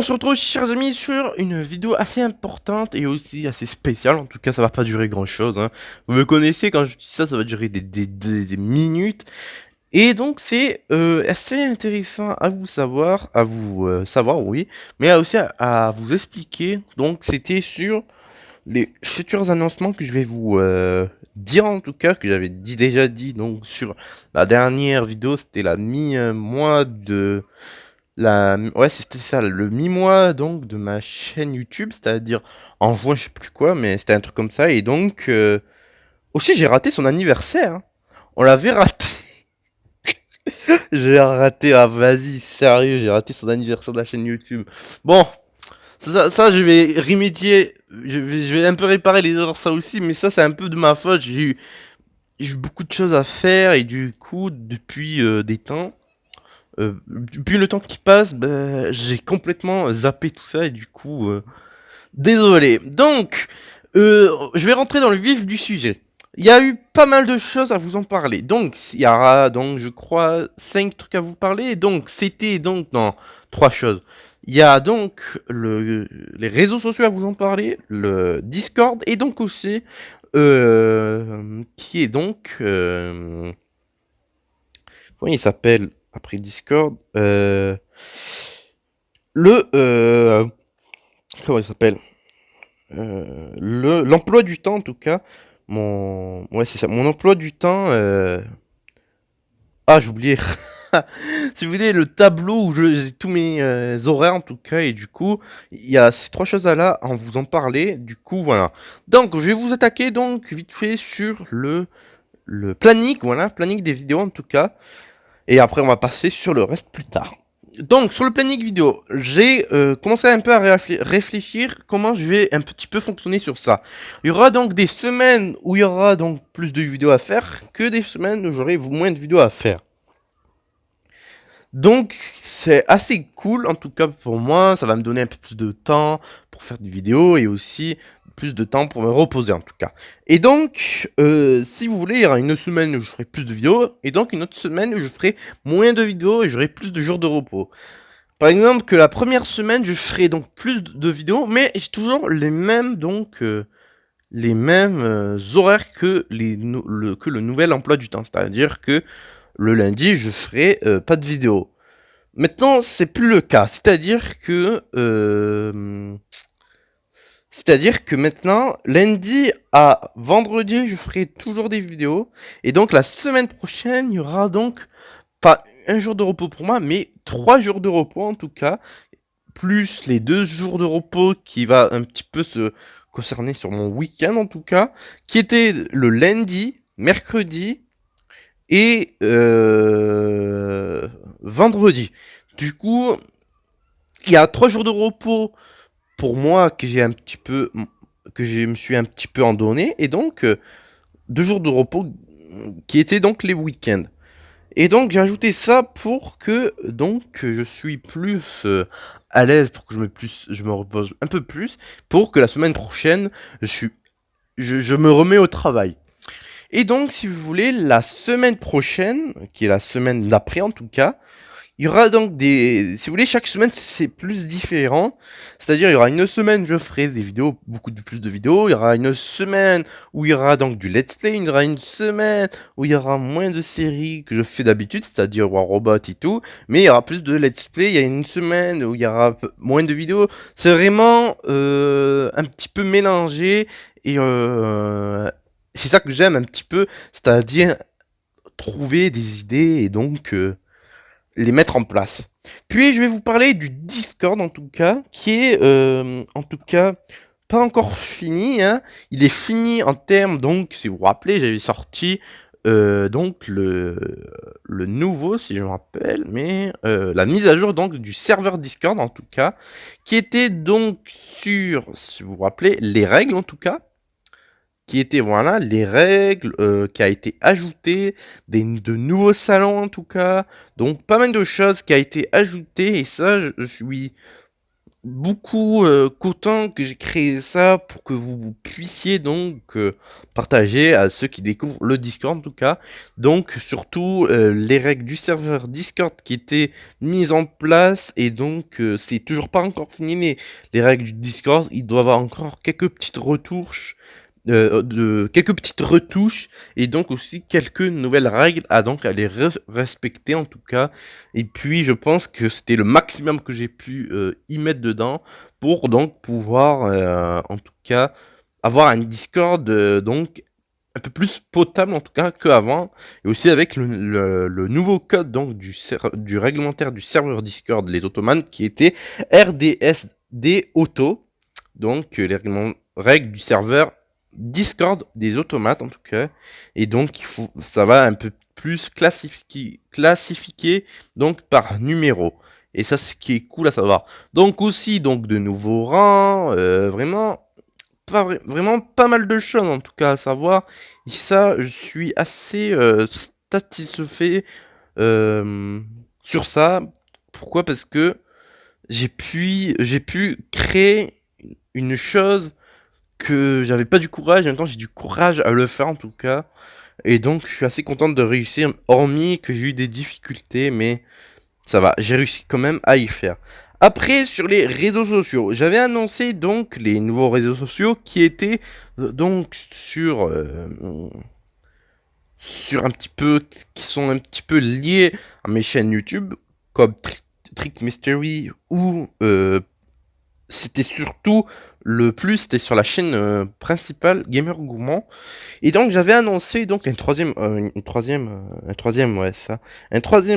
On se retrouve, chers amis, sur une vidéo assez importante et aussi assez spéciale. En tout cas, ça va pas durer grand chose, hein. Vous me connaissez, quand je dis ça, ça va durer des minutes. Et donc, c'est assez intéressant à vous savoir, savoir, oui, mais aussi à vous expliquer. Donc, c'était sur les futurs annoncements que je vais vous dire, en tout cas, que j'avais déjà dit donc sur la dernière vidéo. C'était la mi-mois de ouais, c'était ça, le mi-mois donc de ma chaîne YouTube, c'est-à-dire en juin, je sais plus quoi, mais c'était un truc comme ça. Et donc, aussi, j'ai raté son anniversaire, hein. On l'avait raté. J'ai raté, ah vas-y, sérieux, j'ai raté son anniversaire de la chaîne YouTube. Bon, ça je vais remédier, je vais un peu réparer les erreurs, ça aussi, mais ça, c'est un peu de ma faute. J'ai eu beaucoup de choses à faire, et du coup, depuis des temps. Depuis le temps qui passe, bah, j'ai complètement zappé tout ça et du coup, désolé. Donc, je vais rentrer dans le vif du sujet. Il y a eu pas mal de choses à vous en parler. Donc, il y aura donc, je crois, 5 trucs à vous parler. Donc, c'était donc dans 3 choses. Il y a donc les réseaux sociaux à vous en parler, le Discord et donc aussi, qui est donc, comment il s'appelle après Discord, le comment il s'appelle, l'emploi du temps, en tout cas, ouais, c'est ça, mon emploi du temps, j'ai oublié. Si vous voulez, le tableau où j'ai tous mes horaires, en tout cas, et du coup, il y a ces 3 choses là à vous en parler. Du coup, voilà. Donc, je vais vous attaquer donc vite fait sur le planning, voilà, planning des vidéos, en tout cas. Et après, on va passer sur le reste plus tard. Donc, sur le planning vidéo, j'ai commencé un peu à réfléchir comment je vais un petit peu fonctionner sur ça. Il y aura donc des semaines où il y aura donc plus de vidéos à faire que des semaines où j'aurai moins de vidéos à faire. Donc, c'est assez cool, en tout cas pour moi, ça va me donner un peu plus de temps pour faire des vidéos et aussi plus de temps pour me reposer en tout cas. Et donc, si vous voulez, il y aura une semaine où je ferai plus de vidéos et donc une autre semaine où je ferai moins de vidéos et j'aurai plus de jours de repos. Par exemple, que la première semaine, je ferai donc plus de vidéos, mais j'ai toujours les mêmes les mêmes horaires que que le nouvel emploi du temps, c'est-à-dire que le lundi, je ferai pas de vidéo. Maintenant, c'est plus le cas. C'est-à-dire que maintenant, lundi à vendredi, je ferai toujours des vidéos. Et donc, la semaine prochaine, il y aura donc pas un jour de repos pour moi, mais 3 jours de repos en tout cas. Plus les 2 jours de repos qui va un petit peu se concerner sur mon week-end en tout cas. Qui était le lundi, mercredi et vendredi. Du coup, il y a 3 jours de repos pour moi que je me suis un petit peu en donné, et donc 2 jours de repos qui étaient donc les week-ends. Et donc j'ai ajouté ça pour que donc je suis plus à l'aise, pour que je me repose un peu plus, pour que la semaine prochaine je me remets au travail. Et donc, si vous voulez, la semaine prochaine, qui est la semaine d'après en tout cas, il y aura donc si vous voulez, chaque semaine c'est plus différent. C'est-à-dire, il y aura une semaine, je ferai des vidéos, beaucoup plus de vidéos. Il y aura une semaine où il y aura donc du let's play. Il y aura une semaine où il y aura moins de séries que je fais d'habitude, c'est-à-dire War Robot et tout. Mais il y aura plus de let's play. Il y a une semaine où il y aura moins de vidéos. C'est vraiment un petit peu mélangé. Et c'est ça que j'aime un petit peu, c'est-à-dire trouver des idées et donc les mettre en place. Puis je vais vous parler du Discord en tout cas, qui est en tout cas pas encore fini, hein. Il est fini en termes, donc si vous vous rappelez, j'avais sorti donc le nouveau, si je me rappelle, mais la mise à jour donc du serveur Discord en tout cas, qui était donc sur, si vous vous rappelez, les règles en tout cas, qui étaient, voilà, les règles, qui a été ajouté, de nouveaux salons en tout cas, donc pas mal de choses qui a été ajoutées, et ça, je suis beaucoup content que j'ai créé ça pour que vous puissiez donc partager à ceux qui découvrent le Discord en tout cas. Donc surtout les règles du serveur Discord qui étaient mises en place et donc c'est toujours pas encore fini les règles du Discord. Il doit y avoir encore quelques petites retouches. Quelques petites retouches et donc aussi quelques nouvelles règles à donc à les respecter en tout cas. Et puis je pense que c'était le maximum que j'ai pu y mettre dedans pour donc pouvoir en tout cas avoir un Discord donc un peu plus potable en tout cas qu'avant, et aussi avec le nouveau code donc du réglementaire du serveur Discord les Ottomans qui était RDSD Auto, donc les règles du serveur Discord des automates en tout cas, et donc ça va un peu plus classifié donc par numéro, et ça c'est ce qui est cool à savoir. Donc aussi donc de nouveaux rangs, vraiment vraiment pas mal de choses en tout cas à savoir, et ça je suis assez satisfait sur ça. Pourquoi? Parce que j'ai pu créer une chose que j'avais pas du courage, en même temps j'ai du courage à le faire en tout cas. Et donc je suis assez contente de réussir, hormis que j'ai eu des difficultés, mais ça va, j'ai réussi quand même à y faire. Après, sur les réseaux sociaux, j'avais annoncé donc les nouveaux réseaux sociaux qui étaient donc sur un petit peu, qui sont un petit peu liés à mes chaînes YouTube, comme Trick Mystery ou c'était surtout le plus, c'était sur la chaîne principale Gamer Gourmand. Et donc j'avais annoncé donc un troisième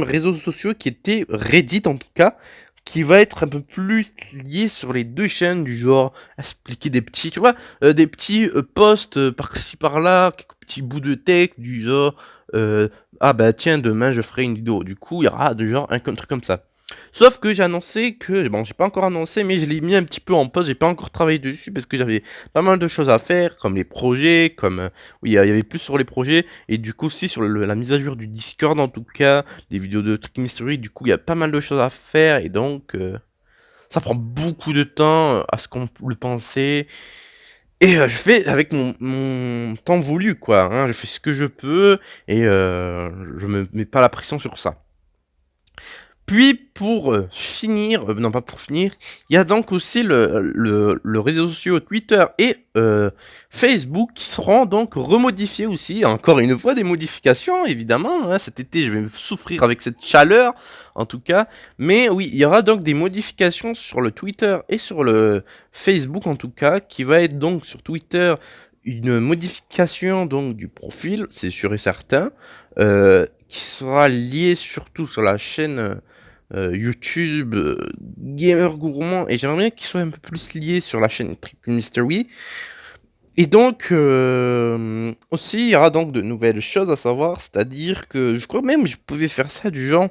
réseau social qui était Reddit en tout cas, qui va être un peu plus lié sur les deux chaînes, du genre expliquer des petits, tu vois, des petits posts par-ci par-là, quelques petits bouts de texte du genre ah bah tiens, demain je ferai une vidéo. Du coup il y aura de genre un truc comme ça. Sauf que j'ai annoncé que, bon, j'ai pas encore annoncé, mais je l'ai mis un petit peu en pause, j'ai pas encore travaillé dessus parce que j'avais pas mal de choses à faire, comme les projets, comme, oui, il y avait plus sur les projets, et du coup aussi sur la mise à jour du Discord en tout cas, des vidéos de Trick Mystery, du coup il y a pas mal de choses à faire, et donc, ça prend beaucoup de temps à ce qu'on le pensait, et je fais avec mon temps voulu, quoi, hein, je fais ce que je peux, et je me mets pas la pression sur ça. Puis pour finir, non pas pour finir, il y a donc aussi le réseau social Twitter et Facebook qui seront donc remodifiés aussi. Encore une fois des modifications évidemment, hein. Cet été je vais souffrir avec cette chaleur en tout cas. Mais oui, il y aura donc des modifications sur le Twitter et sur le Facebook en tout cas, qui va être donc sur Twitter une modification donc du profil, c'est sûr et certain, qui sera liée surtout sur la chaîne YouTube Gamer Gourmand, et j'aimerais bien qu'il soit un peu plus lié sur la chaîne Trick Mystery. Et donc aussi il y aura donc de nouvelles choses à savoir, c'est-à-dire que je crois même que je pouvais faire ça du genre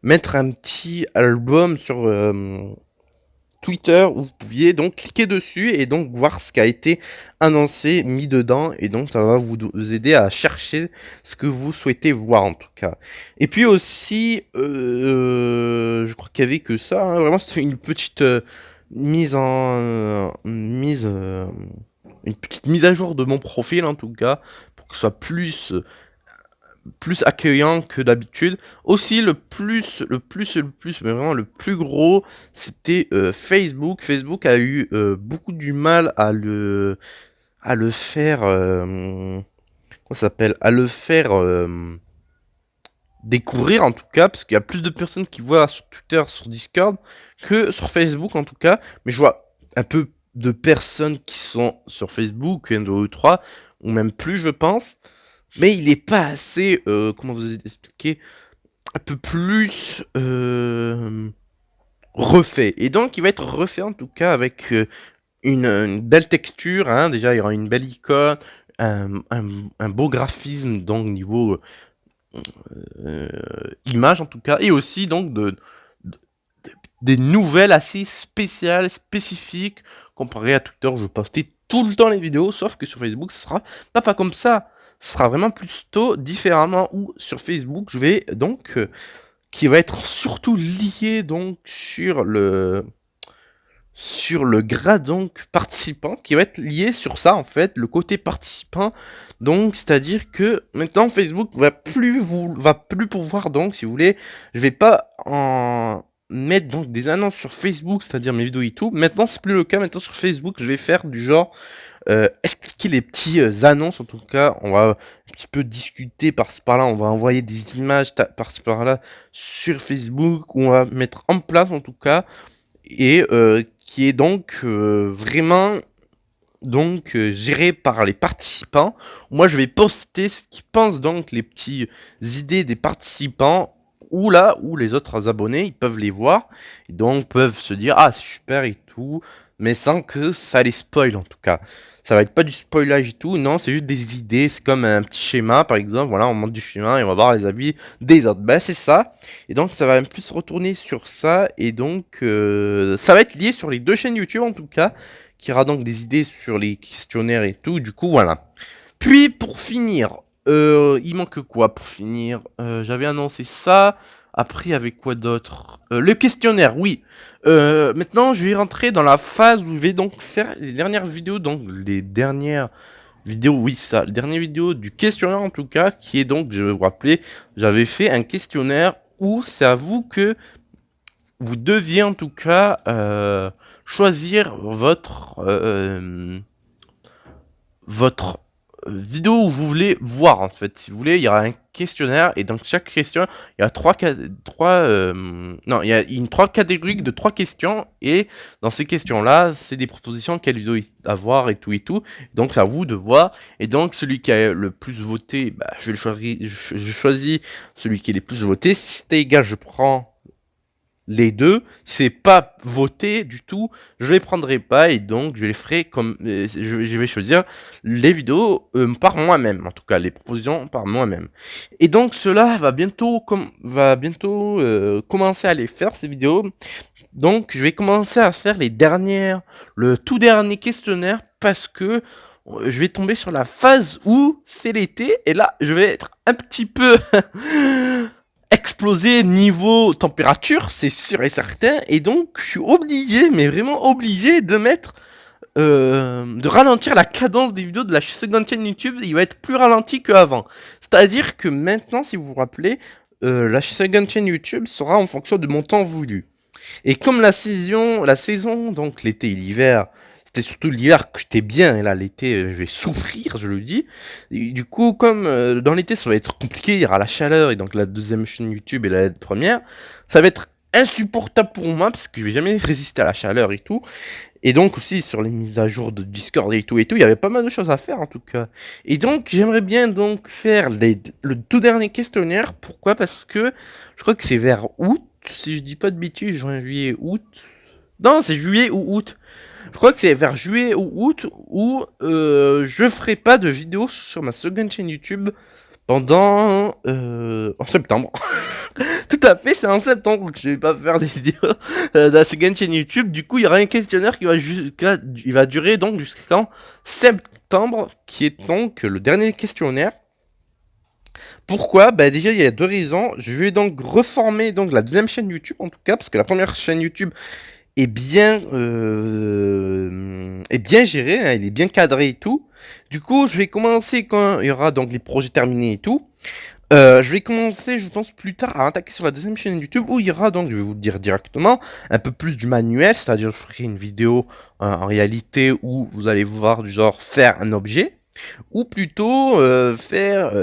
mettre un petit album sur Twitter où vous pouviez donc cliquer dessus et donc voir ce qui a été annoncé, mis dedans, et donc ça va vous aider à chercher ce que vous souhaitez voir en tout cas. Et puis aussi, je crois qu'il y avait que ça, hein, vraiment c'était une petite mise en une petite mise à jour de mon profil en tout cas, pour que ce soit plus accueillant que d'habitude. Aussi mais vraiment le plus gros, c'était Facebook. Facebook a eu beaucoup du mal à le faire, comment ça s'appelle, à le faire découvrir en tout cas, parce qu'il y a plus de personnes qui voient sur Twitter, sur Discord, que sur Facebook en tout cas. Mais je vois un peu de personnes qui sont sur Facebook, un, deux ou trois, ou même plus je pense. Mais il est pas assez, comment vous expliquer, un peu plus refait. Et donc il va être refait en tout cas avec une belle texture, hein. Déjà il y aura une belle icône, un beau graphisme donc niveau euh, image en tout cas, et aussi donc des nouvelles assez spéciales, spécifiques, comparé à Twitter où je postais tout le temps les vidéos, sauf que sur Facebook ce sera pas comme ça. Ce sera vraiment plutôt différemment, où sur Facebook je vais donc qui va être surtout lié donc sur sur le grade donc participant qui va être lié sur ça en fait, le côté participant. Donc c'est-à-dire que maintenant Facebook va plus pouvoir, donc si vous voulez, je vais pas en mettre donc des annonces sur Facebook, c'est-à-dire mes vidéos et tout. Maintenant c'est plus le cas. Maintenant sur Facebook je vais faire du genre expliquer les petits annonces. En tout cas on va un petit peu discuter par-ci par-là, on va envoyer des images par-ci par-là sur Facebook, ou on va mettre en place en tout cas, et qui est donc vraiment donc géré par les participants. Moi je vais poster ce qu'ils pensent, donc les petites idées des participants, ou là où les autres abonnés ils peuvent les voir, et donc peuvent se dire ah c'est super et tout, mais sans que ça les spoil. En tout cas ça va être pas du spoilage et tout, non, c'est juste des idées, c'est comme un petit schéma par exemple, voilà, on monte du schéma et on va voir les avis des autres, ben c'est ça. Et donc ça va un plus retourner sur ça, et donc ça va être lié sur les deux chaînes YouTube en tout cas, qui aura donc des idées sur les questionnaires et tout, du coup voilà. Puis pour finir, il manque quoi pour finir? J'avais annoncé ça. Après, avec quoi d'autre? Le questionnaire, oui. Maintenant, je vais rentrer dans la phase où je vais donc faire les dernières vidéos, donc les dernières vidéos, oui, ça, les dernières vidéos du questionnaire en tout cas, qui est donc, je vais vous rappeler, j'avais fait un questionnaire où c'est à vous que vous deviez en tout cas choisir votre vidéo où vous voulez voir en fait. Si vous voulez, il y aura un questionnaire, et dans chaque question, il y a non, il y a trois catégories de trois questions, et dans ces questions-là, c'est des propositions, quelle vidéo à voir et tout et tout. Donc c'est à vous de voir, et donc celui qui a le plus voté, bah, je choisis celui qui est le plus voté. Si c'est égal, je prends les deux. Si c'est pas voté du tout, je les prendrai pas, et donc je les ferai comme je vais choisir les vidéos par moi-même, en tout cas les propositions par moi-même. Et donc cela va bientôt commencer à les faire, ces vidéos. Donc je vais commencer à faire le tout dernier questionnaire, parce que je vais tomber sur la phase où c'est l'été, et là je vais être un petit peu exploser niveau température, c'est sûr et certain, et donc je suis obligé, mais vraiment obligé, de ralentir la cadence des vidéos de la seconde chaîne YouTube. Il va être plus ralenti qu'avant. C'est-à-dire que maintenant, si vous vous rappelez, la seconde chaîne YouTube sera en fonction de mon temps voulu. Et comme la saison, donc l'été et l'hiver, c'était surtout l'hiver que j'étais bien, et là l'été je vais souffrir, je le dis. Et du coup, comme dans l'été ça va être compliqué, il y aura la chaleur, et donc la deuxième chaîne YouTube et la première, ça va être insupportable pour moi, parce que je vais jamais résister à la chaleur et tout. Et donc aussi sur les mises à jour de Discord et tout, il y avait pas mal de choses à faire en tout cas. Et donc j'aimerais bien donc faire le tout dernier questionnaire. Pourquoi? Parce que je crois que c'est vers août, si je dis pas de bêtises, juin, juillet, août. Non, c'est juillet ou août. Je crois que c'est vers juillet ou août où je ferai pas de vidéo sur ma seconde chaîne YouTube pendant en septembre. Tout à fait, c'est en septembre que je vais pas faire des vidéos de la seconde chaîne YouTube. Du coup, il y aura un questionnaire il va durer donc jusqu'en septembre, qui est donc le dernier questionnaire. Pourquoi? Bah déjà il y a deux raisons. Je vais donc reformer donc la deuxième chaîne YouTube en tout cas, parce que la première chaîne YouTube est bien gérée, hein, il est bien cadré et tout. Du coup, je vais commencer quand il y aura donc les projets terminés et tout. Je vais commencer, je pense, plus tard à attaquer sur la deuxième chaîne YouTube, où il y aura donc, je vais vous le dire directement, un peu plus du manuel, c'est-à-dire je ferai une vidéo en réalité où vous allez voir du genre faire un objet, ou plutôt faire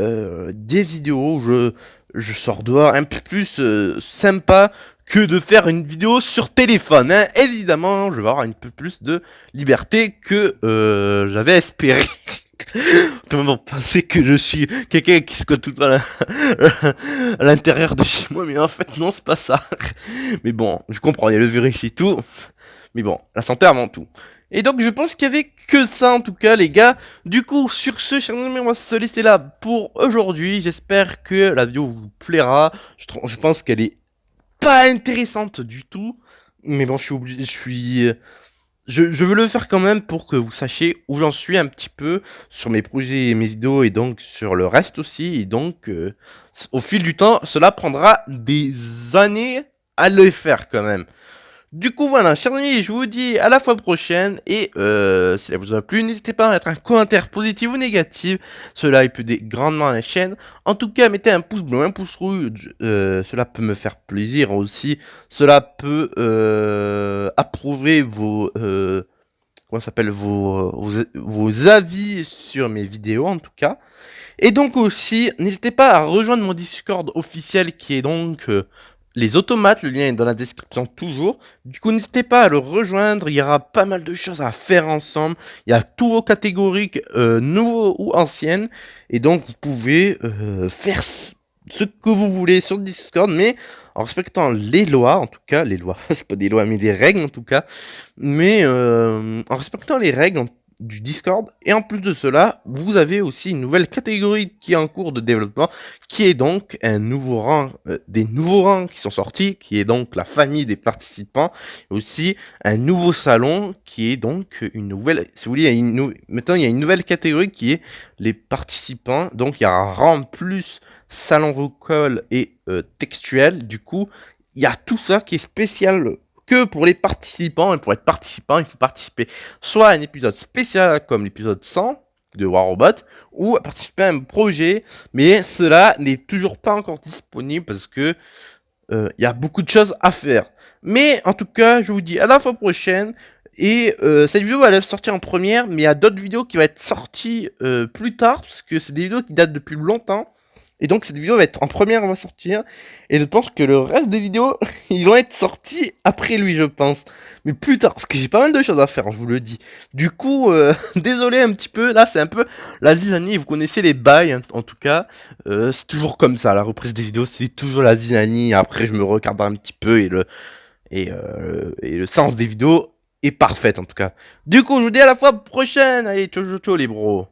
des vidéos où je sors dehors un peu plus sympa que de faire une vidéo sur téléphone, hein. Évidemment, je vais avoir un peu plus de liberté que j'avais espéré. Tout le monde pensait que je suis quelqu'un qui squatte tout le temps à l'intérieur de chez moi, mais en fait non, c'est pas ça. Mais bon, je comprends, il y a le virus et tout. Mais bon, la santé avant tout. Et donc je pense qu'il y avait que ça en tout cas les gars. Du coup sur ce, chers amis, on va se laisser là pour aujourd'hui. J'espère que la vidéo vous plaira. Je pense qu'elle est pas intéressante du tout. Mais bon, je veux le faire quand même pour que vous sachiez où j'en suis un petit peu sur mes projets et mes vidéos, et donc sur le reste aussi. Et donc au fil du temps, cela prendra des années à le faire quand même. Du coup, voilà, chers amis, je vous dis à la fois prochaine. Et si ça vous a plu, n'hésitez pas à mettre un commentaire positif ou négatif. Cela peut aider grandement la chaîne. En tout cas, mettez un pouce bleu, un pouce rouge. Cela peut me faire plaisir aussi. Cela peut approuver vos... comment ça s'appelle vos avis sur mes vidéos en tout cas. Et donc aussi, n'hésitez pas à rejoindre mon Discord officiel qui est donc les automates, le lien est dans la description toujours. Du coup, n'hésitez pas à le rejoindre, il y aura pas mal de choses à faire ensemble. Il y a tous vos catégories, nouveaux ou anciennes. Et donc, vous pouvez faire ce que vous voulez sur Discord, mais en respectant les lois, en tout cas, les lois, c'est pas des lois, mais des règles en tout cas. Mais en respectant les règles du Discord. Et en plus de cela, vous avez aussi une nouvelle catégorie qui est en cours de développement, qui est donc un nouveau rang, des nouveaux rangs qui sont sortis, qui est donc la famille des participants, et aussi un nouveau salon qui est donc une nouvelle, si vous voulez, maintenant il y a une nouvelle catégorie qui est les participants. Donc il y a un rang plus salon vocal et textuel. Du coup, il y a tout ça qui est spécial que pour les participants. Et pour être participant, il faut participer soit à un épisode spécial comme l'épisode 100 de War Robot, ou à participer à un projet, mais cela n'est toujours pas encore disponible parce que il y a beaucoup de choses à faire. Mais en tout cas, je vous dis à la fois prochaine. Et cette vidéo elle va sortir en première, mais il y a d'autres vidéos qui vont être sorties plus tard, parce que c'est des vidéos qui datent depuis longtemps. Et donc cette vidéo va être en première, on va sortir. Et je pense que le reste des vidéos, ils vont être sortis après lui, je pense. Mais plus tard, parce que j'ai pas mal de choses à faire, je vous le dis. Du coup, désolé un petit peu, là c'est un peu la zizanie, vous connaissez les bails en tout cas. C'est toujours comme ça, la reprise des vidéos, c'est toujours la zizanie. Après je me regarde un petit peu et le sens des vidéos est parfait en tout cas. Du coup, je vous dis à la fois prochaine. Allez, ciao ciao ciao les bros.